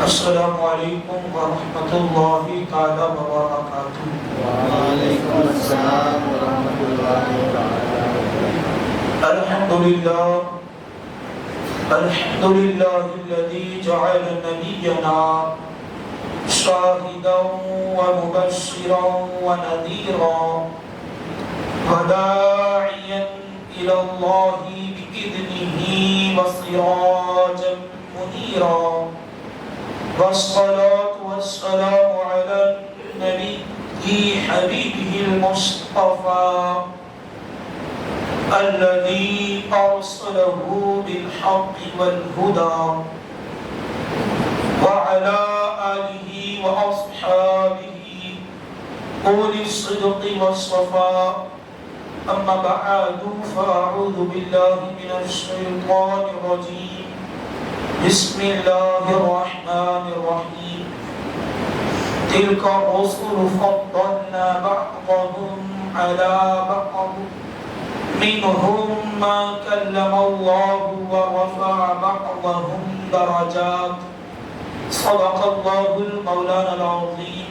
السلام علیکم ورحمۃ اللہ تعالی وبرکاتہ۔ وعلیکم السلام ورحمۃ اللہ تعالی وبرکاتہ۔ الحمد للہ الذی جعل نبینا شاہدا ومبشرا ونذیرا وداعیا الی اللہ بإذنہ وسراجا منیرا، والصلاة والسلام على النبي حبيبه المصطفى الذي أرسله بالحق والهدى، وعلى آله وأصحابه أولي الصدق والصفاء، أما بعد فأعوذ بالله من الشيطان الرجيم، بسم الله الرحمن الرحيم۔ تلك الرسل فضلنا بعضهم على بعض، منهم من كلم الله ورفع بعضهم درجات، صدق الله المولانا العظيم،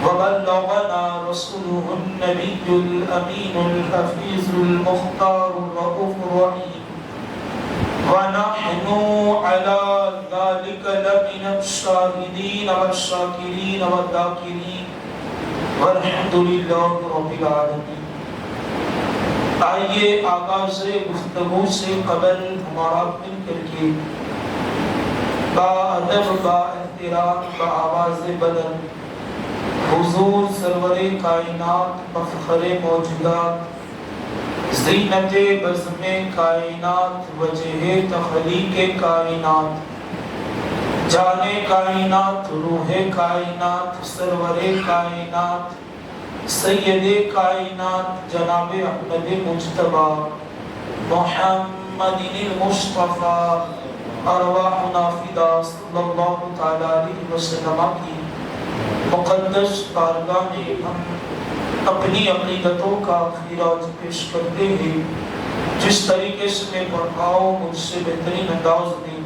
وبلغنا رسوله النبي الأمين الحفيظ المختار الرؤوف الرحيم، ونحن على ذلك لمن الشاهدين والشاكرين والذاكرين، والحمد لله رب العالمين۔ آئیے آغاز گفتگو سے قبل ہمارا مل کر کے با ادب با احترام با آواز بلند حضور سرور کائنات مفخر موجودات زینت بزم کائنات وجہ تخلیق کائنات جان کائنات روح کائنات سرور کائنات سید کائنات جناب احمد مجتبی محمد المصطفیٰ ارواحنا فدا صلی اللہ تعالی علیہ وسلم کی مقدس بارگاہ میں ہم اپنی عقیدتوں کا خراج پیش کرتے ہیں۔ جس طریقے سے میں پڑھاؤ مجھ سے بہترین انداز میں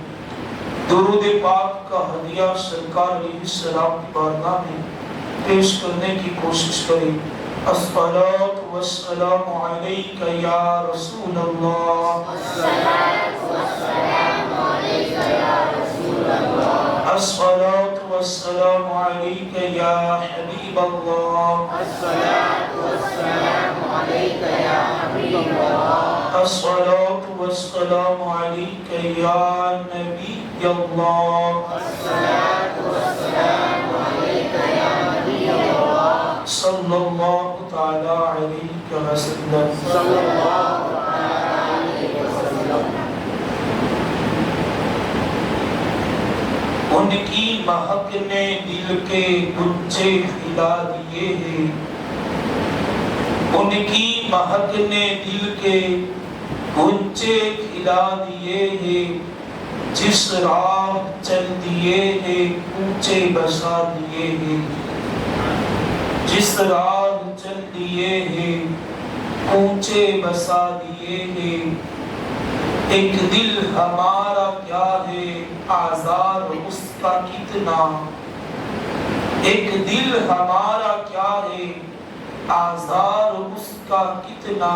درود پاک کا ہدیہ سرکار علیہ السلام کی بارگاہ میں پیش کرنے کی کوشش کریں۔ الصلاۃ والسلام علیک یا رسول اللہ، الصلاۃ والسلام علیک یا رسول اللہ، الصلاۃ والسلام علیک یا حبیب اللہ، الصلاۃ والسلام علیک یا حبیب اللہ، الصلاۃ والسلام علیک یا نبی اللہ، الصلاۃ والسلام علیک یا نبی اللہ، صلی اللہ تعالی علیہ وسلم۔ صلی اللہ علیہ وسلم۔ ان کی مہک نے دل کے گنچے کھلا دیے ہیں، ان کی مہک نے دل کے گنچے کھلا دیے ہیں، جس راہ چل دیے ہیں اونچے بسا دیے ہیں، جس راہ چل دیے ہیں اونچے بسا دیے ہیں۔ ایک دل ہمارا کیا ہے آزار اس کا کتنا، ایک دل ہمارا کیا ہے آزار اس کا کتنا،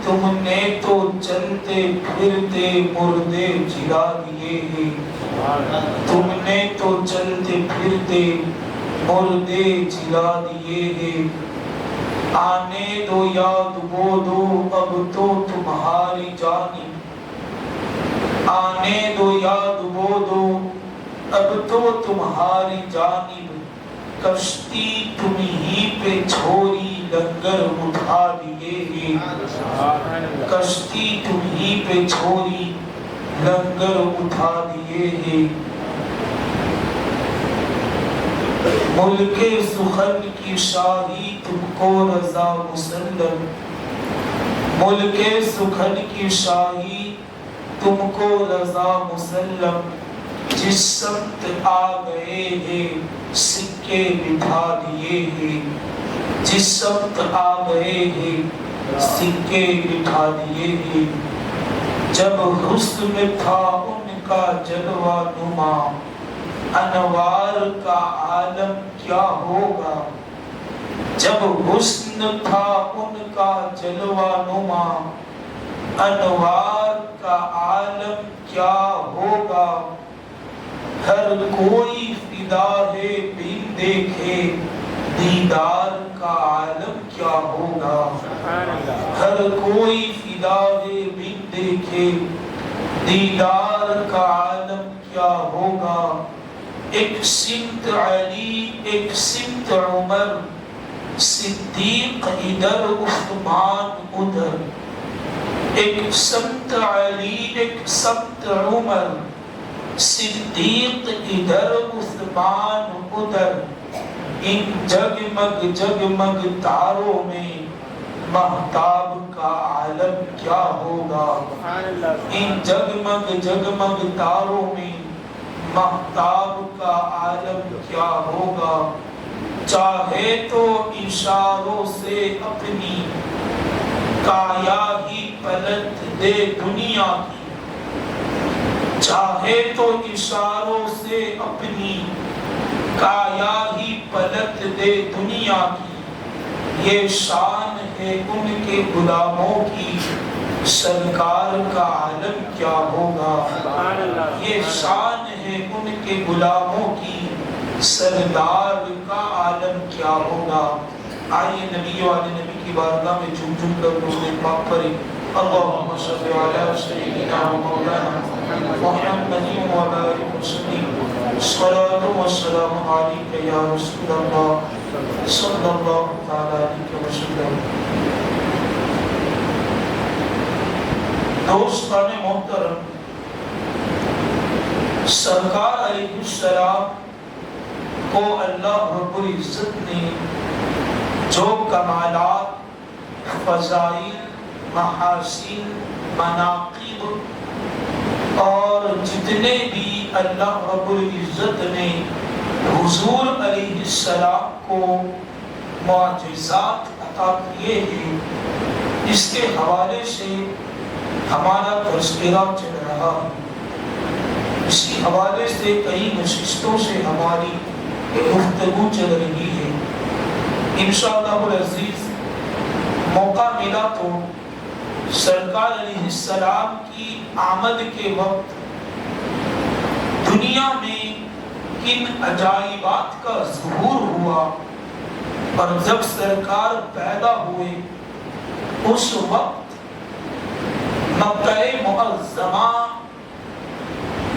تم نے تو چلتے پھرتے مردے جلا دیے ہیں، تم نے تو چلتے پھرتے مردے جلا دیے ہیں۔ آنے دو یاد وہ دو اب تو تمہاری جانب، آنے دو یاد وہ دو اب تو تمہاری جانب، کشتی تم ہی پہ چھوڑی لنگر اٹھا دیے ہیں، کشتی تم ہی پہ چھوڑی لنگر اٹھا دیے ہیں۔ ملک سخن کی شاہی تم کو رضا مسلم، ملک سخن کی شاہی تم کو رضا مسلم، جس سمت آ گئے ہیں سکے بٹھا دیے ہیں، جس سمت آ گئے ہیں سکے بٹھا دیے ہیں۔ جب حسن تھا ان کا جلوہ نما، انوار کا عالم کیا ہوگا، جب حسن تھا ان کا جلوہ نما، انوار کا عالم کیا ہوگا، ہر کوئی فدا ہے بن دیکھے، دیدار کا عالم کیا ہوگا، ہر کوئی فدا ہے بن دیکھے، دیدار کا عالم کیا ہوگا۔ ایک سمت علی ایک سمت عمر، صدیق ادھر عثمان ادھر، ایک سمت علی ایک سمت عمر، صدیق ادھر عثمان ادھر، ان جگمگ جگمگ تاروں میں مہتاب کا عالم کیا ہوگا، ان جگمگ جگمگ تاروں میں مہتاب کا عالم کیا ہوگا۔ چاہے تو اشاروں سے اپنی کایا ہی پلٹ دے دنیا کی، چاہے تو اشاروں سے اپنی کایا ہی پلٹ دے دنیا کی، یہ شان ہے ان کے غلاموں کی، سرکار کا عالم کیا ہوگا، یہ شان ہے ان کے غلاموں کی، سردار کا عالم کیا ہوگا۔ آئیے نبی والے نبی کی بارگاہ میں جھوم جھوم کر درود پاک کریں۔ اللہم صلی علی سیدنا و مولانا محمد و بارک وسلم، صلاۃ و سلام علیک یا رسول اللہ صلی اللہ تعالی علیہ وسلم۔ دوستان محترم، سرکار علیہ السلام کو اللہ رب العزت نے جو کمالات، فضائل، محاسن، مناقب اور جتنے بھی اللہ رب العزت نے حضور علیہ السلام کو معجزات عطا کیے ہیں، اس کے حوالے سے ہمارا تذکرہ چل رہا ہے۔ اسی حوالے سے کئی نشستوں سے ہماری گفتگو چل رہی ہے۔ انشاءاللہ العزیز موقع ملا تو سرکار علیہ السلام کی آمد کے وقت دنیا میں کن عجائبات کا ظہور ہوا، اور جب سرکار پیدا ہوئے اس وقت مکہ معظمہ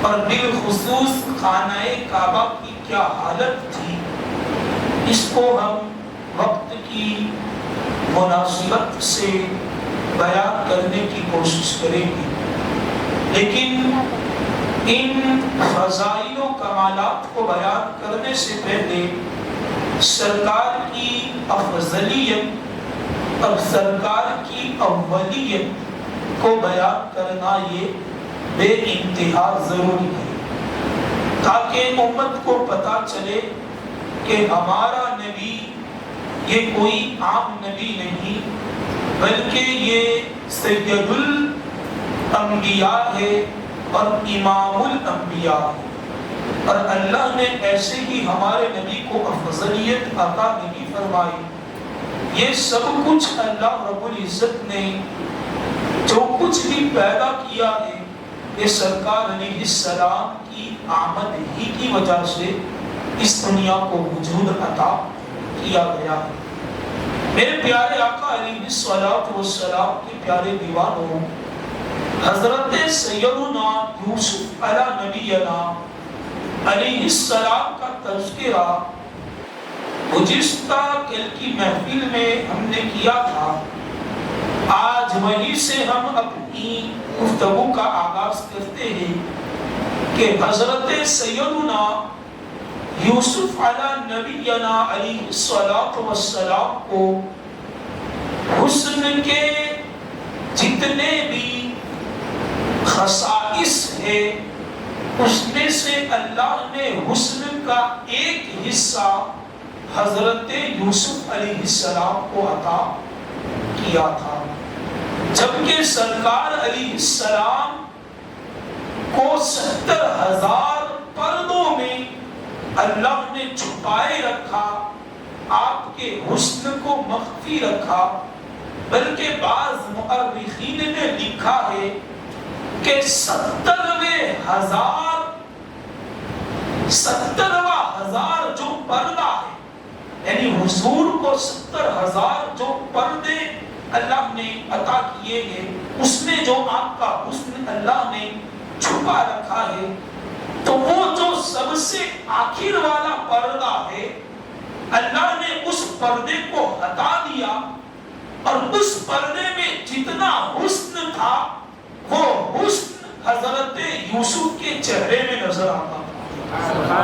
اور بالخصوص خانہ کعبہ کی کیا حالت تھی، اس کو ہم وقت کی مناسبت سے بیان کرنے کی کوشش کریں گے۔ لیکن ان فضائل و کمالات کو بیان کرنے سے پہلے سرکار کی افضلیت اور سرکار کی اولیت کو بیان کرنا یہ بے انتہا ضروری ہے، تاکہ امت کو پتہ چلے کہ ہمارا نبی یہ کوئی عام نبی نہیں، بلکہ یہ سید الانبیاء ہے اور امام الانبیاء ہے، اور اللہ نے ایسے ہی ہمارے نبی کو افضلیت عطا نہیں فرمائی۔ یہ سب کچھ اللہ رب العزت نے جو کچھ بھی پیدا کیا ہے، یہ سرکار علیہ السلام کی آمد ہی کی وجہ سے اس دنیا کو وجود عطا کیا گیا ہے۔ میرے پیارے آقا علیہ السلام کے پیارے دیوانوں، حضرت سیدنا یوسف علی نبینا علیہ السلام کا تذکرہ گزشتہ کل کی محفل میں ہم نے کیا تھا۔ آج وہیں سے ہم اپنی گفتگو کا آغاز کرتے ہیں کہ حضرت سیدنا یوسف علی نبینا علیہ السلام کو حسن کے جتنے بھی خصائص ہے، اس میں سے اللہ نے حسن کا ایک حصہ حضرت یوسف علیہ السلام کو عطا کیا تھا، جبکہ سرکار علیہ السلام کو 70,000 پردوں میں اللہ نے چھپائے رکھا، آپ کے حسن کو مخفی رکھا، بلکہ بعض مؤرخین نے لکھا ہے کہ 70,000 جو پردہ ہے، یعنی حضور کو 70,000 جو پردے اللہ نے عطا کیے ہیں، اس میں جو آپ کا حسن اللہ نے چھپا رکھا ہے، تو وہ جو سب سے آخر والا پردہ ہے، اللہ نے اس پردے کو ہٹا دیا، اور اس پردے میں جتنا حسن تھا وہ حسن حضرت یوسف کے چہرے میں نظر آتا تھا۔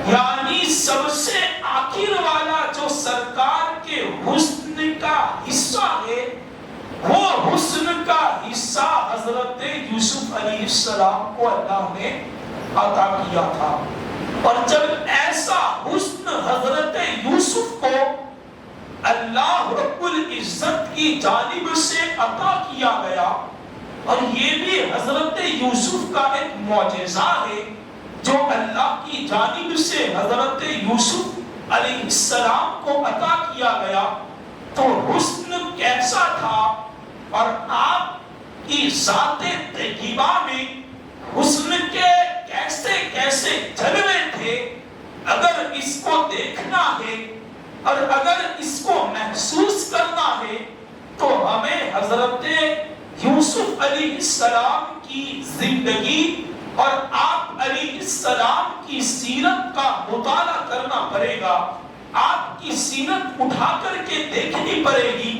یعنی سب سے آخر والا جو سرکار کے حسن کا حصہ ہے، وہ حسن کا حصہ حضرت یوسف علیہ السلام کو اللہ نے عطا کیا تھا۔ اور جب ایسا حسن حضرت یوسف کو اللہ رب العزت کی جانب سے عطا کیا گیا، اور یہ بھی حضرت یوسف کا ایک معجزہ ہے جو اللہ کی جانب سے حضرت یوسف علیہ السلام کو عطا کیا گیا، تو حسن کیسا تھا، اور آپ کی ذات طیبہ میں حسن کے کیسے کیسے جلوے تھے، اگر اس کو دیکھنا ہے اور اگر اس کو محسوس کرنا ہے تو ہمیں حضرت یوسف علیہ السلام کی زندگی اور آپ علیہ السلام کی سیرت کا مطالعہ کرنا پڑے گا۔ آپ کی سیرت اٹھا کر کے دیکھنی پڑے گی۔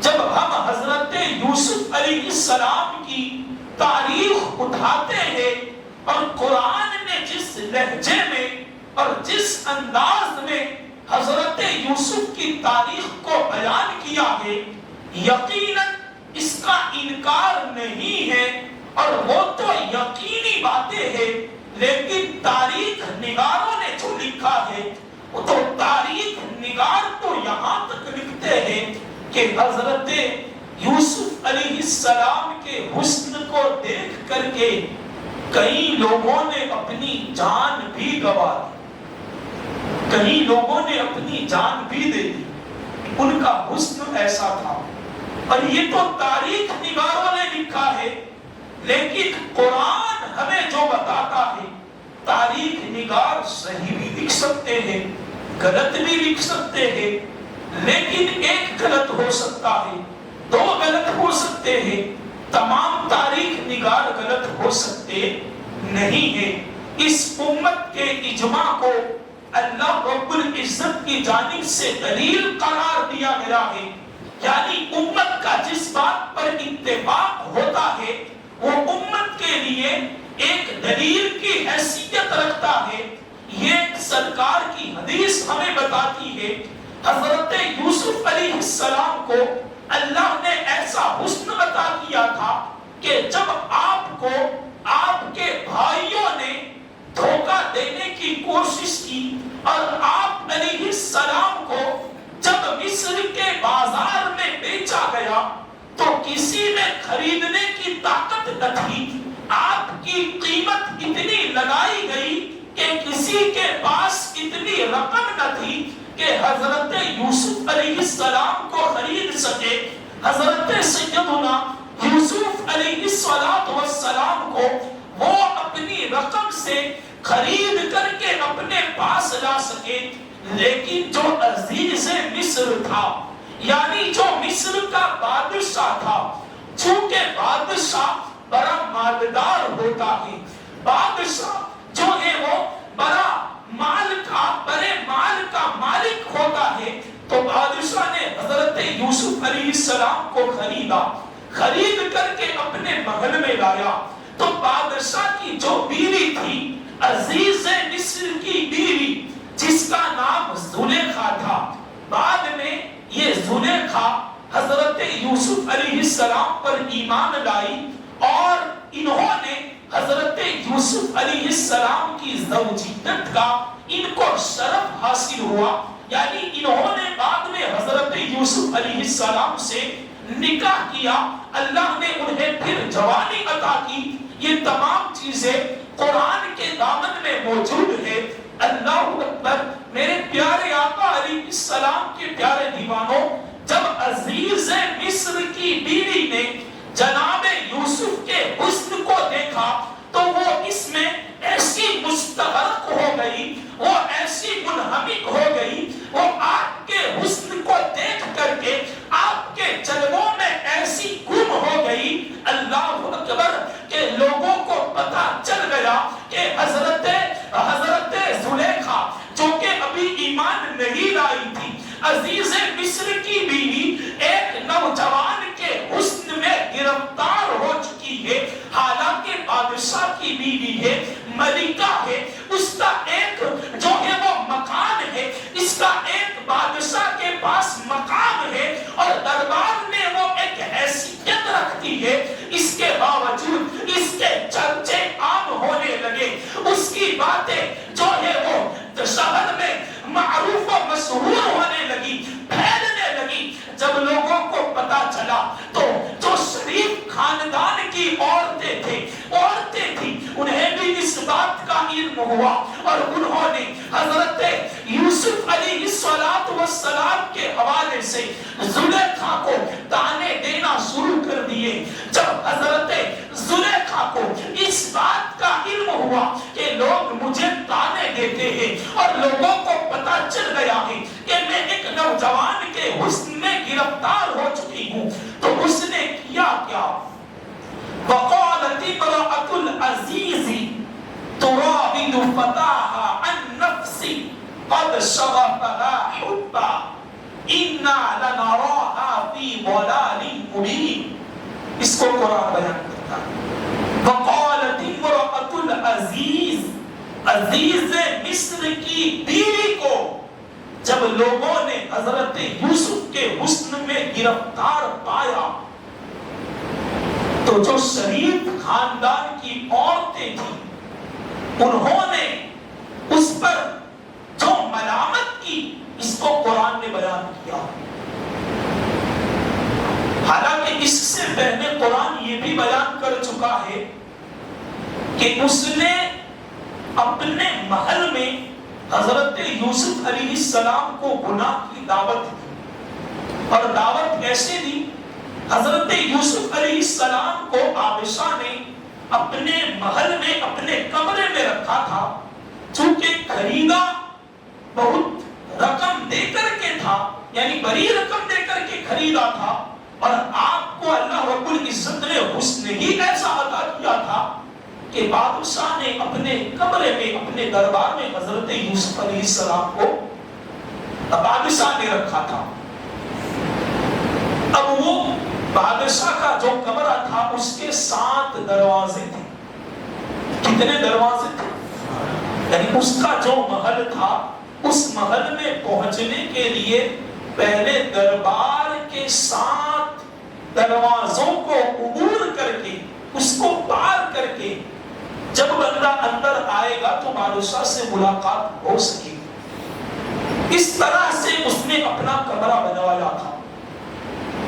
جب ہم حضرت یوسف علیہ السلام کی تاریخ اٹھاتے ہیں اور قرآن نے جس لہجے میں اور جس انداز میں حضرت یوسف کی تاریخ کو بیان کیا ہے، یقیناً اس کا انکار نہیں ہے، اور وہ تو یقینی باتیں ہیں، لیکن تاریخ نگاروں نے جو لکھا ہے، وہ تو تاریخ نگار تو یہاں تک لکھتے ہیں کہ حضرت یوسف علیہ السلام کے حسن کو دیکھ کر کے کئی لوگوں نے اپنی جان بھی گوا دی، کئی لوگوں نے اپنی جان بھی دے دی، ان کا حسن ایسا تھا۔ اور یہ تو تاریخ نگاروں نے لکھا ہے، لیکن قرآن ہمیں جو بتاتا ہے، تاریخ نگار صحیح بھی لکھ سکتے ہیں، غلط بھی لکھ سکتے ہیں، لیکن ایک غلط ہو سکتا ہے، دو غلط ہو سکتے ہیں، تمام تاریخ نگار غلط ہو سکتے نہیں ہیں۔ اس امت کے اجماع کو اللہ رب العزت کی جانب سے دلیل قرار دیا گیا ہے، یعنی امت کا جس بات پر اتفاق ہوتا ہے وہ امت کے لیے ایک دلیل کی حیثیت رکھتا ہے۔ یہ سرکار کی حدیث ہمیں بتاتی ہے، حضرت یوسف علیہ السلام کو اللہ نے ایسا حسن عطا کیا تھا کہ جب آپ کو آپ کے بھائیوں نے دھوکہ دینے کی کوشش کی، اور آپ علیہ السلام کو جب مصر کے بازار میں بیچا گیا تو کسی میں خریدنے کی طاقت نہ تھی، آپ کی قیمت اتنی لگائی گئی کہ کسی کے پاس اتنی رقم نہ تھی کہ حضرت یوسف علیہ السلام کو خرید سکے۔ حضرت سیدنا یوسف علیہ السلام کو وہ اپنی رقم سے خرید کر کے اپنے پاس لا سکے، لیکن جو عزیز مصر تھا، یعنی جو مصر کا بادشاہ تھا، چونکہ بادشاہ بڑا مالدار ہوتا ہے، بادشاہ جو ہے وہ بڑے مال کا مالک ہوتا ہے، تو بادشاہ نے حضرت یوسف علیہ السلام کو خرید کر کے اپنے محل میں لایا۔ تو بادشاہ کی جو بیوی تھی، عزیز مصر کی بیوی، جس کا نام زلیخا تھا، بعد میں یہ زلیخا حضرت یوسف علیہ السلام پر ایمان لائی، اور انہوں نے حضرت یوسف علیہ السلام کی زوجیت کا ان کو شرف حاصل ہوا، یعنی انہوں نے بعد میں حضرت یوسف علیہ السلام سے نکاح کیا، اللہ نے انہیں پھر جوانی عطا کی۔ یہ تمام چیزیں قرآن کے دامن میں موجود ہے۔ اللہ اللہ اکبر۔ میرے پیارے آقا علیہ السلام کے پیارے دیوانوں، جب عزیز مصر کی بیوی نے جناب یوسف کے حسن کو دیکھا تو وہ اس میں ایسی مستغرق ہو گئی، وہ ایسی منہمک ہو گئی، وہ آپ کے حسن کو دیکھ کر کے آپ کے جلووں میں ایسی گم ہو گئی، اللہ اکبر، کہ لوگوں کو پتہ چل گیا کہ حضرت زلیخا جو کہ ابھی ایمان نہیں لائی تھی، عزیز مصر کی بیوی ایک نوجوان کے حسن میں گرفتار ہو چکی ہے، حالانکہ بادشاہ کی بیوی ہے، ملکہ ہے، اس کا ایک جو ہے وہ مکان ہے، اس کا ایک بادشاہ کے پاس مقام ہے اور دربار میں وہ ایک حیثیت رکھتی ہے، اس کے باوجود اس کے چرچے عام ہونے لگے، اس کی باتیں جو ہے وہ شہر میں معروف و مشہور ہونے لگی، پھیلنے لگی۔ جب لوگوں کو پتا چلا تو جو شریف خاندان کی عورتیں تھیں انہیں بھی اس بات کا علم ہوا اور انہوں نے حضرت یوسف علیہ السلام کے حوالے سے زلیخا کو تانے دینا شروع کر دیے۔ جب حضرت زلیخا کو اس بات کا علم ہوا کہ لوگ مجھے تانے دیتے ہیں اور لوگوں کو پتا چل گیا ہے کہ میں ایک نوجوان کے حسن میں گرفتار ہو چکی ہوں، تو اس نے کیا وقالت امرأة العزیز تراود فتاها عن نفسی قد شغفها حبا انا لنراها فی ضلال مبین۔ اس کو قرآن بیان کرتا ہے، وقالت امرأة العزیز، عزیز مصر کی بیوی کو جب لوگوں نے حضرت یوسف کے حسن میں گرفتار پایا تو جو شریف خاندان کی عورتیں تھیں انہوں نے اس پر جو ملامت کی، اس کو قرآن نے بیان کیا۔ حالانکہ اس سے پہلے قرآن یہ بھی بیان کر چکا ہے کہ اس نے اپنے محل میں حضرت یوسف علیہ السلام کو گناہ کی دعوت دی، اور دعوت کیسے دی؟ حضرت یوسف علیہ السلام کو بادشاہ نے اپنے محل میں اپنے کمرے میں رکھا تھا، چونکہ خریدا بہت رقم دے کر کے تھا، یعنی بڑی رقم دے کر کے خریدا تھا، اور آپ کو اللہ رب العزت نے حسن ہی ایسا عطا کیا تھا کہ بادشاہ نے اپنے کمرے میں اپنے دربار میں حضرت یوسف علیہ السلام کو بادشاہ نے رکھا تھا۔ اب وہ بادشاہ کا جو کمرہ تھا اس کے 7 دروازے تھے۔ کتنے دروازے تھے؟ یعنی اس کا جو محل تھا، اس محل میں پہنچنے کے لیے پہلے دربار کے 7 دروازوں کو عبور کر کے، اس کو پار کر کے جب بندہ اندر آئے گا تو بادشاہ سے ملاقات ہو سکے گی۔ اس طرح سے اس نے اپنا کمرہ بنوایا تھا۔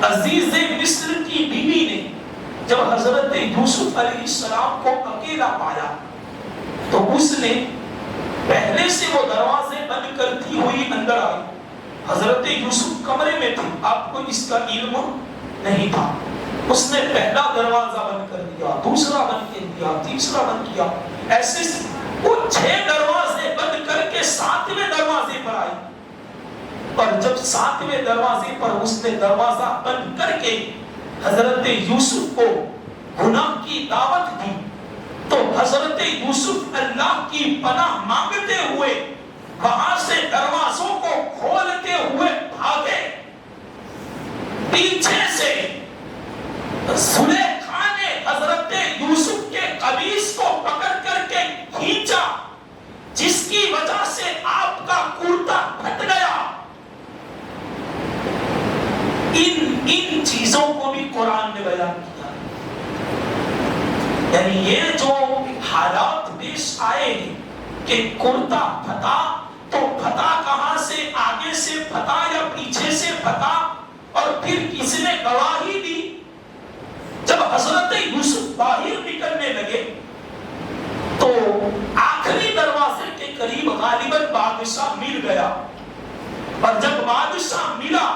عزیز مصر کی بیوی نے جب حضرت یوسف علیہ السلام کو اکیلا پایا تو اس نے پہلے سے وہ دروازے بند کرتی ہوئی اندر آئی۔ حضرت یوسف کمرے میں تھے، آپ کو اس کا علم نہیں تھا۔ اس نے پہلا دروازہ بند کر دیا، دوسرا بند کر دیا، تیسرا بند کیا، ایسے وہ 6 دروازے بند کر کے 7ویں دروازے پر آئی، اور جب 7ویں دروازے پر اس نے دروازہ بند کر کے حضرت یوسف کو گناہ کی دعوت دی تو حضرت یوسف اللہ کی پناہ مانگتے ہوئے وہاں سے دروازوں کو کھولتے ہوئے بھاگے۔ پیچھے سے زلیخا نے حضرت یوسف کے قمیص کو پکڑ کر کے کھینچا، جس کی وجہ سے آپ کا کرتا پھٹ گیا۔ ان چیزوں کو بھی قرآن نے بیان کیا، یعنی یہ جو حالات پیش آئے ہیں کہ کرتا پھٹا تو پھٹا کہاں سے، آگے سے پھٹا یا پیچھے سے پھٹا، اور پھر کسی نے گواہی دی۔ جب حضرت یوسف باہر نکلنے لگے تو آخری دروازے کے قریب غالباً بادشاہ مل گیا، اور جب بادشاہ ملا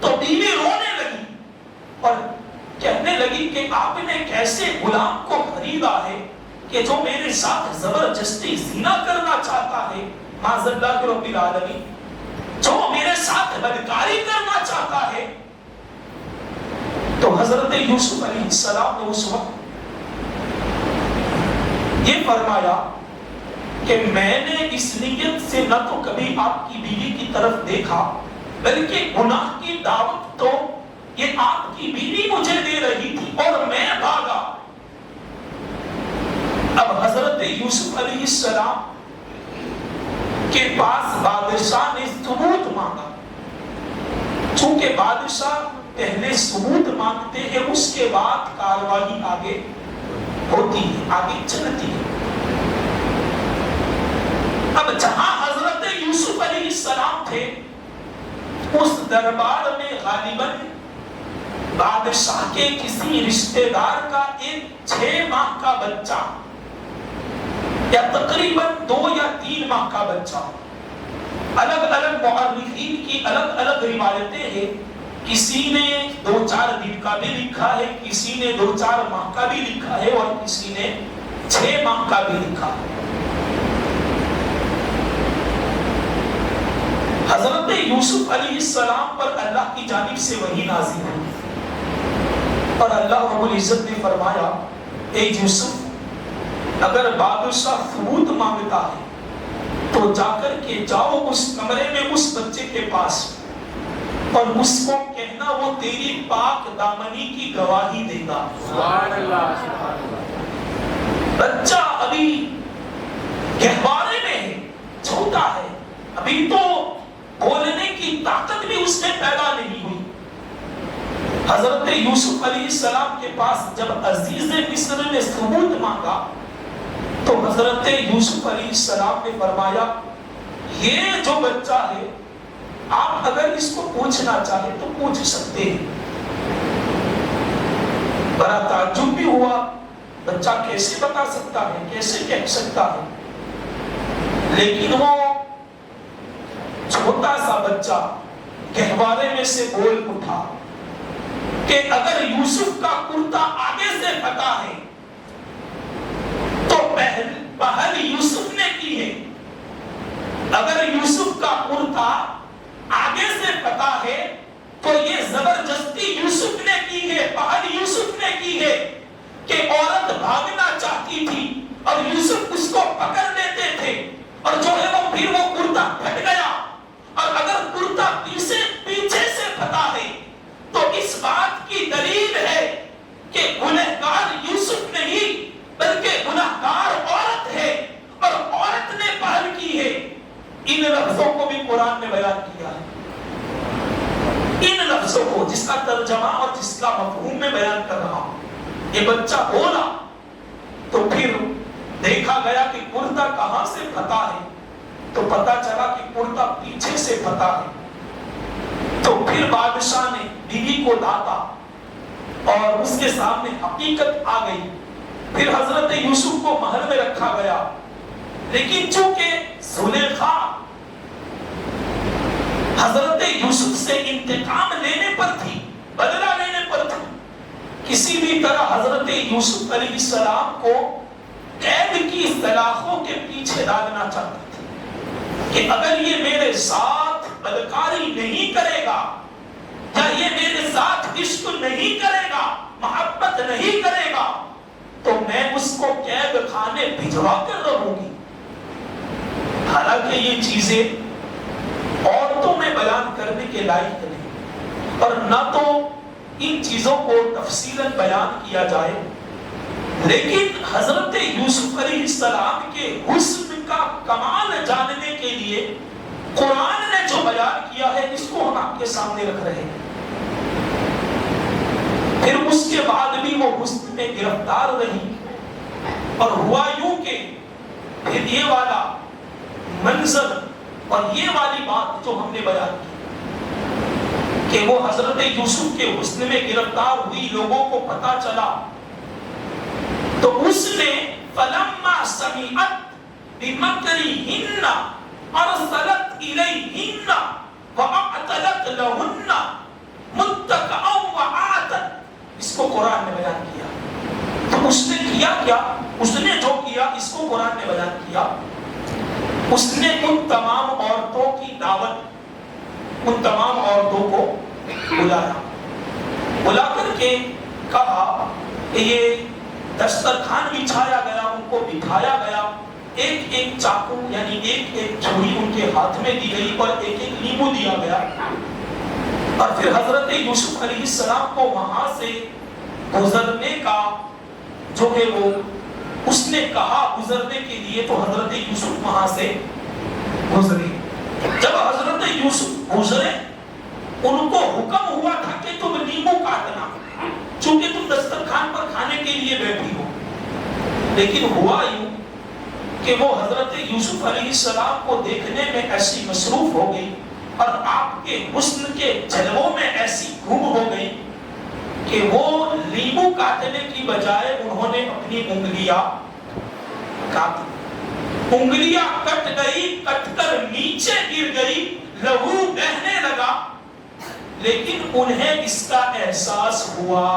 تو بیوی رونے لگی اور کہنے لگی کہ آپ نے کیسے غلام کو خریدا ہے کہ جو میرے ساتھ زبردستی زنا کرنا چاہتا ہے، معاذ اللہ رب العالمین، جو میرے ساتھ بدکاری کرنا چاہتا ہے۔ تو حضرت یوسف علیہ السلام نے اس وقت یہ فرمایا کہ میں نے اس نیت سے نہ تو کبھی آپ کی بیوی کی طرف دیکھا، بلکہ گناہ کی دعوت تو یہ آپ کی بیوی مجھے دے رہی تھی اور میں بھاگا۔ اب حضرت یوسف علیہ السلام کے پاس بادشاہ نے ثبوت مانگا، چونکہ بادشاہ پہلے ثبوت مانگتے ہیں، اس کے بعد کارروائی آگے ہوتی ہے، آگے چلتی ہے۔ اب جہاں حضرت یوسف علیہ السلام تھے اس دربار میں غالباً بادشاہ کے کسی رشتہ دار کا ایک 6 ماہ کا بچہ یا تقریباً 2 یا 3 ماہ کا بچہ، الگ الگ مؤرخین کی الگ الگ روایتیں ہیں، کسی نے 2-4 دن کا بھی لکھا ہے، کسی نے 2-4 ماہ کا بھی لکھا ہے، اور کسی نے 6 ماہ کا بھی لکھا ہے۔ حضرت یوسف علیہ السلام پر اللہ کی جانب سے وحی نازل ہوئی اور اللہ رب العزت نے فرمایا، اے یوسف، اگر بادشاہ ثبوت مانگتا ہے تو جا کر کے جاؤ اس کمرے میں اس بچے کے پاس اور اس کو کہنا وہ تیری پاک دامنی کی گواہی دے گا۔ سبحان اللہ، سبحان اللہ۔ بچہ ابھی گہوارے میں ہے، چھوٹا ہے، ابھی تو بولنے کی طاقت بھی اس میں پیدا نہیں ہوئی۔ حضرت یوسف علیہ السلام کے پاس جب عزیز مصر نے ثبوت مانگا تو حضرت یوسف علیہ السلام نے فرمایا، یہ جو بچہ ہے آپ اگر اس کو پوچھنا چاہے تو پوچھ سکتے ہیں۔ بڑا تعجب بھی ہوا، بچہ کیسے بتا سکتا ہے، کیسے کہہ سکتا ہے، لیکن وہ چھوٹا سا بچہ گہوارے میں سے بول اٹھا کہ اگر یوسف کا کرتا آگے سے پھٹا ہے تو پہل یوسف نے کی ہے، اگر یوسف کا کرتا آگے سے پھٹا ہے تو یہ زبردستی یوسف نے کی ہے، پہل یوسف نے کی ہے کہ عورت بھاگنا چاہتی تھی اور یوسف اس کو پکڑ لیتے تھے اور جو ہے وہ پھر وہ کرتا پھٹ گیا، اور اگر کرتا پیچھے سے پھٹا ہے تو اس بات کی دلیل ہے کہ گنہگار یوسف نہیں بلکہ گنہگار عورت ہے اور عورت نے پہل کی ہے۔ ان لفظوں کو بھی قرآن نے بیان کیا ہے، ان لفظوں کو جس کا ترجمہ اور جس کا مفہوم میں بیان کر رہا ہوں۔ یہ بچہ بولا تو پھر دیکھا گیا کہ کرتا کہاں سے پھٹا ہے، تو پتا چلا کہ کرتا پیچھے سے پھٹا ہے۔ تو پھر بادشاہ نے بیوی کو ڈانٹا اور اس کے سامنے حقیقت آ گئی۔ پھر حضرت یوسف کو محل میں رکھا گیا، لیکن چونکہ زلیخا حضرت یوسف سے انتقام لینے پر تھی، بدلہ لینے پر تھی، کسی بھی طرح حضرت یوسف علیہ السلام کو قید کی سلاخوں کے پیچھے ڈالنا چاہتی تھی کہ اگر یہ میرے ساتھ بدکاری نہیں کرے گا یا یہ میرے ساتھ عشق نہیں کرے گا، محبت نہیں کرے گا، تو میں اس کو قید خانے بھجوا کر رہوں گی۔ حالانکہ یہ چیزیں عورتوں میں بیان کرنے کے لائق نہیں، اور نہ تو ان چیزوں کو تفصیلاً بیان کیا جائے، لیکن حضرت یوسف علیہ السلام کے حسن کا کمال جاننے کے لیے قرآن نے جو بیان کیا ہے اس کو ہم آپ کے سامنے رکھ رہے ہیں۔ پھر اس کے بعد بھی وہ حسن میں گرفتار رہی، اور ہوا یوں کہ پھر یہ والا منظر اور یہ والی بات جو ہم نے بیان کی کہ وہ حضرت یوسف کے حسن میں گرفتار ہوئی، لوگوں کو پتا چلا، تو اس نے فلما سمعت بمکرہن ارسلت الیہن واعتدت لہن متکئا وآتت. اس کو قرآن نے بیان کیا. تو اس نے کیا کیا؟ اس نے جو کیا اس کو قرآن نے بیان کیا. اس نے ان تمام عورتوں کی دعوت، ان تمام عورتوں کو بلایا، بلا کر کے کہا کہ یہ دسترخوان بچھایا گیا، ان کو بٹھایا گیا، ایک ایک چاقو یعنی ایک ایک چھری ان کے ہاتھ میں دی گئی اور ایک ایک لیمو دیا گیا. اور پھر حضرت یوسف علیہ السلام کو وہاں سے گزرنے کا جو ہے وہ اس نے کہا گزرنے کے لیے، تو حضرت یوسف وہاں سے گزرے. جب حضرت یوسف گزرے ان کو حکم ہوا تھا کہ تم لیمو کاٹنا، چونکہ تم دسترخوان پر کھانے کے لیے بیٹھی ہو. لیکن ہوا یوں کہ وہ حضرت یوسف علیہ السلام کو دیکھنے میں ایسی مصروف ہو گئی اور آپ کے حسن کے جلووں میں ایسی گم ہو گئی کہ وہ لیمو کاٹنے کی بجائے انہوں نے اپنی انگلیاں کاٹی. انگلیاں کٹ گئی، کٹ کر نیچے گر گئی، لہو بہنے لگا. لیکن انہیں اس کا احساس ہوا،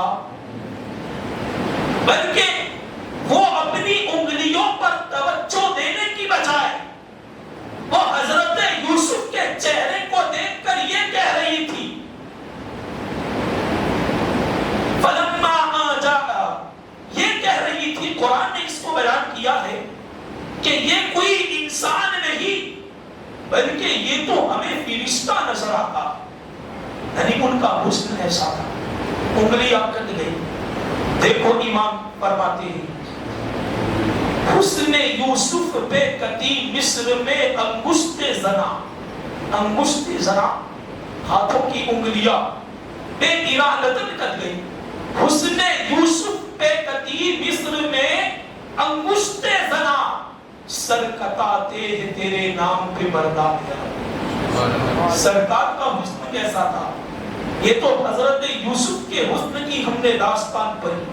بلکہ وہ اپنی انگلیوں پر توجہ دینے کی بجائے وہ حضرت یوسف کے چہرے کو دیکھ کر یہ کہہ رہی تھی، فلما آجا، یہ کہہ رہی تھی. قرآن نے اس کو بیان کیا ہے کہ یہ کوئی انسان نہیں بلکہ یہ تو ہمیں فرشتہ نظر آتا. یعنی ان کا حسن ایسا تھا. انگلیاں کٹ گئی. دیکھو امام فرماتے ہیں حسن یوسف بے کتی مصر میں انگشت زنا. انگشت زنا ہاتھوں کی انگلیاں بے ارادتن کٹ گئی. حسن یوسف بے کتی مصر میں انگشت زنا سر کتاتے ہیں تیرے نام پہ بردا گیا. سرکار کا حسن کیسا تھا؟ یہ تو حضرت یوسف کے حسن کی ہم نے داستان پڑھی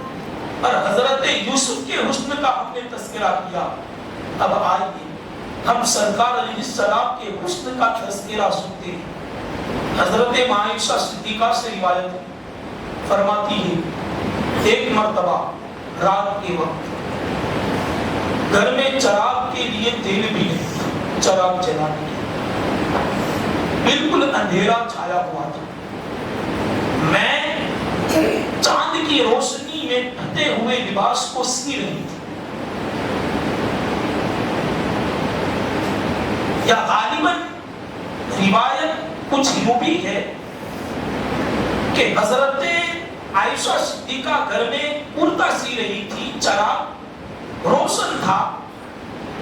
اور حضرت یوسف کے حسن کا ہم نے تذکرہ کیا. اب آئیے ہم سرکار علیہ السلام کے حسن کا تذکرہ سنتے ہیں. حضرت عائشہ صدیقہ سے روایت ہے، فرماتی ہے ایک مرتبہ رات کے وقت گھر میں چراغ کے لیے تیل بھی نہیں، چراغ جلانے کے بالکل اندھیرا چھایا ہوا تھا. میں چاند کی روشنی میں ڈھتے ہوئے لباس کو سی رہی تھی. یا غالباً روایت کچھ یوں بھی ہے کہ حضرت عائشہ صدیقہ گھر میں کرتا سی رہی تھی، چراغ روشن تھا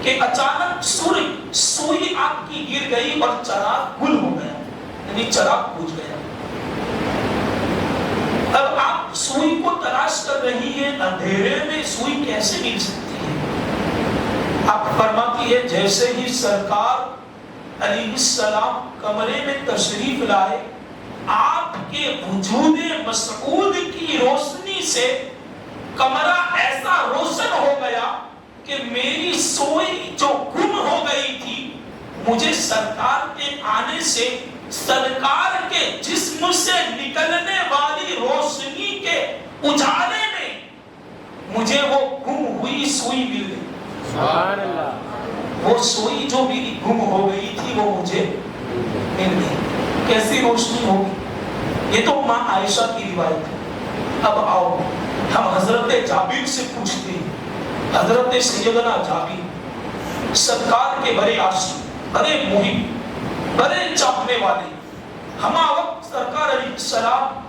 کہ اچانک سوئی آگ کی گر گئی اور چراغ گل ہو گیا، یعنی چراغ بجھ گیا. اب آپ سوئی کو تلاش کر رہی ہیں، اندھیرے میں سوئی کیسے مل سکتی ہے؟ آپ فرماتی ہے جیسے ہی سرکار علیہ السلام کمرے میں تشریف لائے، آپ کے وجود مسعود کی روشنی سے کمرہ ایسا روشن ہو گیا کہ میری سوئی جو گم ہو گئی تھی، مجھے سرکار کے آنے سے سرکار کے جسم سے نکلنے والی روشنی کے اجالے میں مجھے وہ گم ہوئی سوئی مل گئی. سبحان اللہ. وہ سوئی جو میری گم ہو گئی تھی وہ مجھے مل گئی. کیسی روشنی ہوگی؟ یہ تو ماں عائشہ کی روایت ہے. اب آؤ ہم حضرت جابر سے پوچھتے ہیں. حضرت سیدنا جابر سرکار کے بڑے عاشق، بڑے محب، بڑے چاہنے والے، ہمہ وقت سرکار علیہ السلام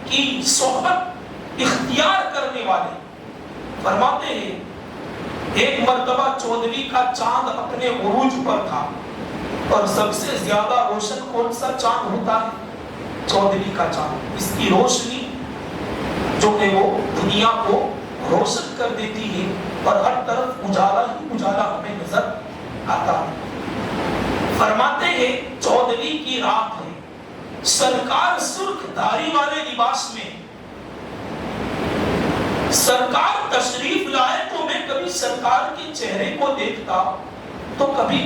کی صحبت اختیار کرنے والے، فرماتے ہیں ایک مرتبہ چودھویں کا چاند اپنے عروج پر تھا، اور سب سے زیادہ روشن کون سا چاند ہوتا ہے؟ چودھویں کا چاند. اس کی روشنی جو ہے وہ دنیا کو روشن کر دیتی ہے اور ہر طرف اجالا ہی اجالا ہمیں نظر آتا ہے. فرماتے ہیں چودھویں کی رات ہے، سرکار سرخ دھاری والے لباس میں، سرکار تشریف لائے تو میں کبھی سرکار کے چہرے کو دیکھتا تو کبھی